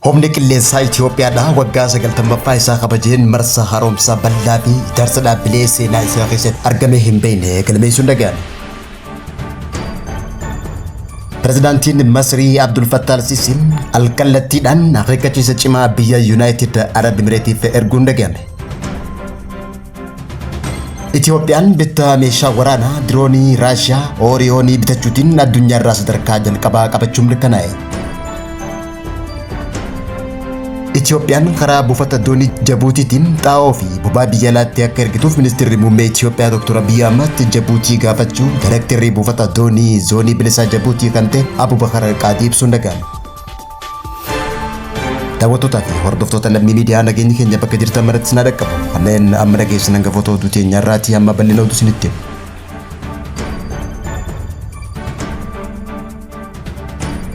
Humni qilleensaa Itoophiyaadhaa waggaa 90ffaa isaa kabajeen marsa haaromsaa bal'aa fi ijaarsa dhaabbilee seenaa isaa keessatti argame hin beekne galmeessuun dhaga'ame. Pireezidaantiin Masrii Abdul Fattah al-Sisi alkallattiidhaan akeekkachiisa cimaa biyya Yuunaayitid Arab Imireetiif erguun dhaga'ame. Itoophiyaan bittaa meeshaa waraanaa diroonii Raashiyaa Ooriyoonii bitachuutiin addunyaarraa sadarkaa jalqabaa qabachuun mirkanaa'e. Itoophiyaan karaa buufata doonii Jabuutiitiin xaa'oo fi bobaa biyya alaatti akka ergituuf ministeerri muummee Itoophiyaa Dr. Abiy Ahmed Jabuutii gaafachuu daayirektarri buufata doonii zoonii bilisaa Jabuutii kan ta'e Abubakar Qaadii ibsuun dhaga'ame. Daawwattootaa fi hordoftoota lammii miidiyaa nageenyi keenya bakka jirtan maratti isin dhaqqabu. Kanneen amma dhageessan hangafoota oduu teenyarraatii amma bal'ina oduu isinitti himu.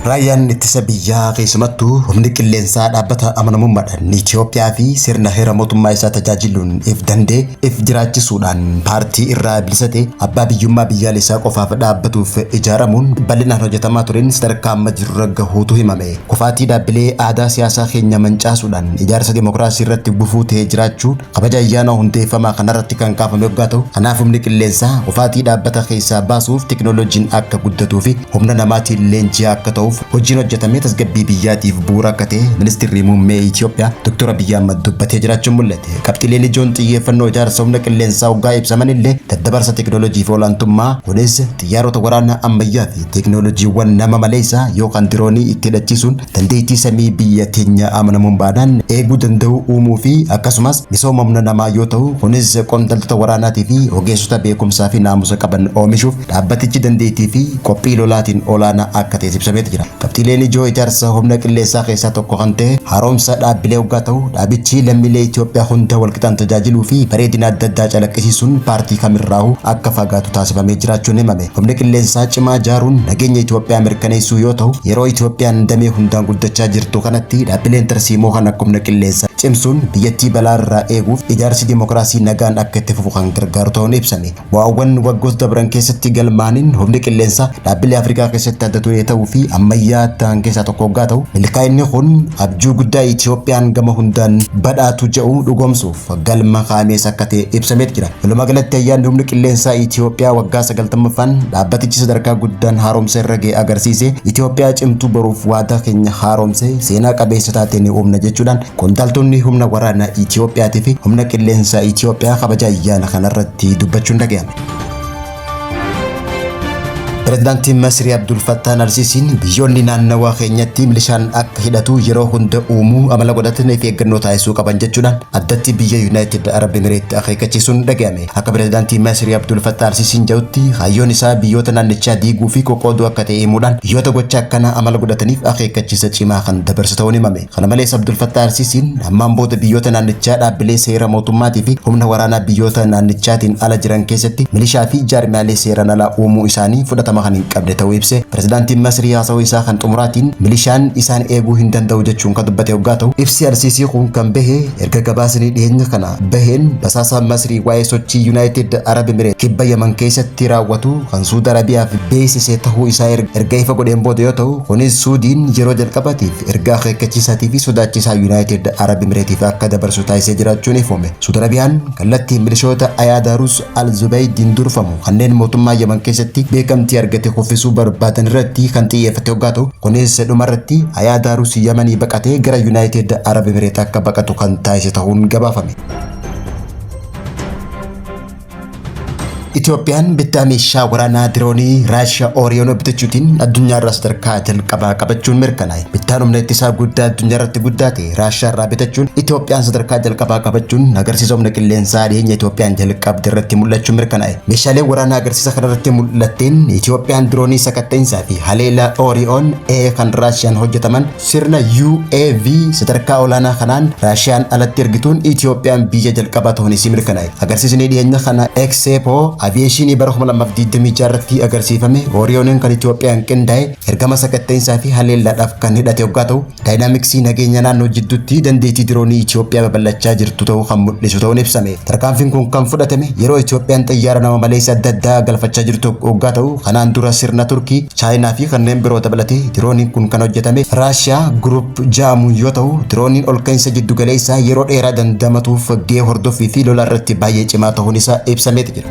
Raayyaan ittisa biyyaa keessumattuu humni qilleensaa dhaabbata amanamummaadhaan Itoophiyaa fi sirna heera mootummaa isaa tajaajiluun if dandee if jiraachisuudhaan paartii irraa bilisate abbaa biyyummaa biyyaalessaa qofaaf dhaabbatuuf ijaaramuun bal'inaan hojjetamaa tureen sadarkaa amma jirurra gahuutu himame. Kufaatii dhaabbilee aadaa siyaasaa keenya mancaasuudhaan ijaarsa dimokiraasii irratti gufuu ta'ee jiraachuun kabaja ayyaana hundeeffamaa kanarratti kan kaafame waggaa ta'u kanaaf humni qilleensaa kufaatii dhaabbata keessaa baasuuf teknooloojiin akka guddatuu fi humna namaatiin leenji'aa akka ta'uuf hojiin hojjetamee tasgabbii biyyaatiif bu'uura akka ta'e ministeerri muummee Itoophiyaa Dr. Abiy Ahmed dubbatee jiraachuun mul'ate. Qabxiileen ijoon xiyyeeffannoo ijaarsa humna qilleensaa waggaa ibsaman illee daddabarsa teknooloojii fi olaantummaa kunis xiyyaarota waraanaa ammayyaa fi teknooloojiiwwan nama maleessaa yookaan diroonii itti hidhachiisuun dandeettii samii biyya teenya amanamuun baadhaan eeguu danda'u uumuu fi akkasumas misooma humna namaa yoo ta'u kunis qondaaltota waraanaatii fi ogeessota beekumsaa fi naamusa qaban oomishuuf dhaabbatichi dandeettii fi qophii lolaatiin olaanaa akka ta'e ibsameeti jira. Qabxiileen ijoo ijaarsa humna qilleensaa keessaa tokko kan ta'e haaromsa dhaabbilee waggaa ta'u dhaabichi lammiilee Itoophiyaa hunda walqixaan tajaajiluu fi bareedina adda addaa calaqqisiisuun paartii kamirraahuu akka fagaatu taasifamee jiraachuun himame. Humna qilleensaa cimaa ijaaruun nageenya Itoophiyaa mirkaneessuu yoo ta'u yeroo Itoophiyaan damee hundaan guddachaa jirtu kanatti dhaabbileen tarsiimoo kan akka humna qilleensaa cimsuun biyyattii balaarraa eeguuf ijaarsi dimokiraasii nagaan akka itti fufu kan gargaaru ta'uun ibsame. Bu'aawwan waggoota dabran keessatti galmaaniin humni qilleensaa dhaabbilee Afrikaa keessatti adda duree ta'uu fi ammayyaa ta'an keessaa tokko waggaa ta'u milkaa'inni kun abjuu guddaa Itoophiyaan gama hundaan badhaatu jedhu dhugoomsuuf galma kaa'amees akka ta'e ibsameet jira. Walumaa galatti ayyaanni humni qilleensaa Itoophiyaa waggaa 90ffaan dhaabbatichi sadarkaa guddaan haaromsa irra ga'e agarsiise Itoophiyaa cimtuu baruuf waadaa keenya haaromse seenaa qabeessa taateen uumna jechuudhaan qondaaltonni humna waraanaa Itoophiyaatii fi humna qilleensaa Itoophiyaa kabaja ayyaana kanarratti dubbachuun dhaga'ame. Pireezidaantiin Masrii Abdul Fattah al-Sisi biyyoonni naannawaa keenyatti milishaan akka hidhatu yeroo hunda uumuu amala godhatanii fi eeggannoo taasisuu qaban jechuudhaan addatti biyya Yuunaayitid Arab Imireetti akeekkachiisuun dhaga'ame. Akka pireezidaantii Masrii Abdul Fattah al-Sisi jedhutti hayyoon isaa biyyoota naannichaa diiguu fi qoqqooduu akka ta'e himuudhaan biyyoota gocha akkanaa amala godhataniif akeekkachiisa cimaa kan dabarsu ta'uun himame. Kana malees Abdul Fattah al-Sisi ammaan booda biyyoota naannichaa dhaabbilee seera mootummaatii fi humna waraanaa biyyoota naannichaatiin ala jiran keessatti milishaa fi jaarmiyaalee seeraan alaa uumuu isaanii fudhatama kan hin qabne ta'uu ibse. Pireezidaantiin Masrii haasawaa isaa kan xumuraatiin milishaan isaan eeguu hin danda'u jechuun kan dubbate waggaa ta'u ibsi al-Sisi kun kan bahe erga gabaasni dhiyeenya kana baheen basaasa Masrii waa'ee sochii Yuunaayitid Arab Imireet kibba Yaman keessatti raawwatu kan Suudi Arabiyaaf beeksise ta'uu isaa erga ifa godheen booda yoo ta'u kunis Suudiin yeroo jalqabaatiif erga akeekkachiisaatii fi sodaachisaa Yuunaayitid Arab Imireetiif akka dabarsu taasisee jiraachuun ifame. Suudi Arabiyaan kallattii milishoota Ayaadaarus al-Zubaydiin durfamu kanneen mootummaa Yaman keessatti beekamtii argate kuffisuu barbaadan irratti kan xiyyeeffate waggaa ta'u kunis dhumarratti Ayaadaarus Yamanii baqatee gara Yuunaayitid Arab Imireet akka baqatu kan taasise ta'uun gabaafame. Itoophiyaan bittaa meeshaa waraanaa diroonii Raashiyaa Ooriyoon bitachuutiin addunyaarraa sadarkaa jalqabaa qabachuun mirkanaa'e. Bittaan humna ittisaa guddaa addunyaarratti guddaate Raashiyaarraa bitachuun Itoophiyaan sadarkaa jalqabaa qabachuun agarsiisa humna qilleensaa dhiyeenya Itoophiyaan jalqabde irratti mul'achuun mirkanaa'e. Meeshaalee waraanaa agarsiisa kanarratti mul'atteen Itoophiyaan diroonii sakatta'insaa fi haleela Ooriyoon kan Raashiyaan hojjetaman sirna UAV sadarkaa olaanaa kanaan Raashiyaan alatti ergituun Itoophiyaan biyya jalqabaa ta'uun isii mirkanaa'e. Agarsiisni dhiyeenya kana Expo aviyeeshinii bara 2026 irratti agarsiifame Oriyoonin kan Itoophiyaan qindaa'e ergama sakatta'insaa fi haleellaadhaaf kan hidhate hoggaa ta'u daayinaamiksii nageenya naannoo jidduutti dandeettii diroonii Itoophiyaa babal'achaa jirtu ta'uu kan mul'isu ta'uun ibsame. Tarkaanfiin kun kan fudhatame yeroo Itoophiyaan xayyaara nama maleessa adda addaa galfachaa jirtu hoggaa ta'u kanaan dura sirna Turkii, Chaayinaa fi kanneen biroo dabalatee dirooniin kun kan hojjetame Raashiyaa Group jedhamuun yoo ta'u dirooniin ol ka'iinsa jiddu galeessaa yeroo dheeraa dandamatuuf gahee hordoffii fi lola irratti baay'ee cimaa ta'uun isaa ibsameeti jira.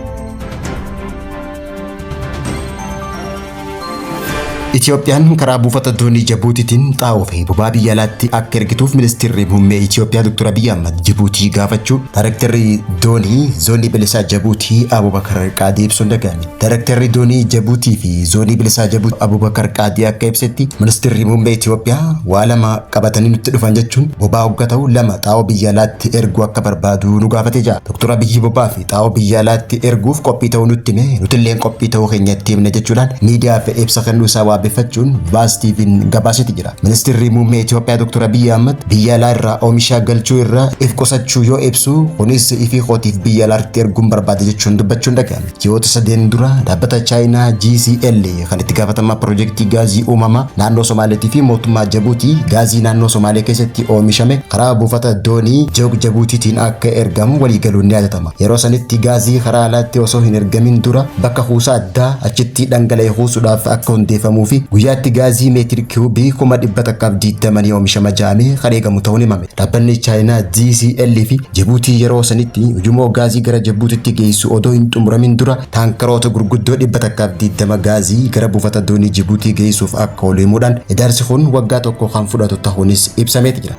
Itoophiyaan karaa buufata doonii Jibuutiitiin xaa'oo fi bobaa biyya alaatti akka ergituuf ministeerri muummee Itoophiyaa Dr. Abiy Ahmed Jibuutii gaafachuu Daayirektarri doonii zoonii bilisaa Jibuutii Abubakar Qaadii ibsuun dhaga'ame. Daayirektarri doonii Jibuutii fi zoonii bilisaa Jibuutii Abubakar Qaadii akka ibsetti ministeerri muummee Itoophiyaa waa lama qabatanii nutti dhufan jechuun bobaa hogga ta'u lama xaa'oo biyya alaatti erguu akka barbaadu nu gaafatee jira. Dr. Abiy bobaa fi xaa'oo biyya alaatti erguuf qophii ta'uu nutti hime nutillee qophii ta'uu keenya itti himne jechuudhaan miidiyaaf ibsa kennuu isaa waabeffachuun Vaas TV'n gabaasee jira. Ministeerri muummee Itoophiyaa Dr. Abiy Ahmed biyya alaa irraa oomisha galchuu irraa if qusachuu yoo ibsu kunis ifii qootiif biyya alaatti erguun barbaade jechuun dubbachuun dhaga'ame. Ji'oota sadeen dura dhaabbata Chaayinaa GCL kan itti gaafatamaa piroojeektii gaazii uumamaa naannoo Somaaleetii fi mootummaa Jibuutii gaazii naannoo Somaalee keessatti oomishame karaa buufata doonii Jibuutiitiin akka ergamu waliigaluun ni yaadatama. Yeroo sanitti gaazii karaa alaatti osoo hin ergamin dura bakka kuusaa addaa achitti dhangala'ee kuusuudhaaf akka hundeeffamuu fi guyyaatti gaazii meetira kiubii 120 oomishama jedhamee kan eegamu ta'uun himame. Dhaabbanni Chaayinaa GCL fi Jibuutii yeroo sanitti hujumoo gaazii gara Jibuutiitti geessu odoo hin xumuramin dura taankaroota gurguddoo 120 gaazii gara buufata doonii Jibuutii geessuuf akka oolu himuudhaan ijaarsi kun waggaa tokko kan fudhatu ta'uunis ibsameeti jira.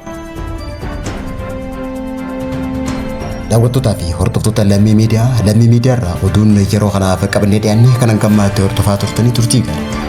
Daawwattootaa fi hordoftoota Lammii Miidiyaa irraa oduun yeroo kanaaf qabannee dhiyaanne kan hanga ammaatti hordofaa turtanii turtii gaarii.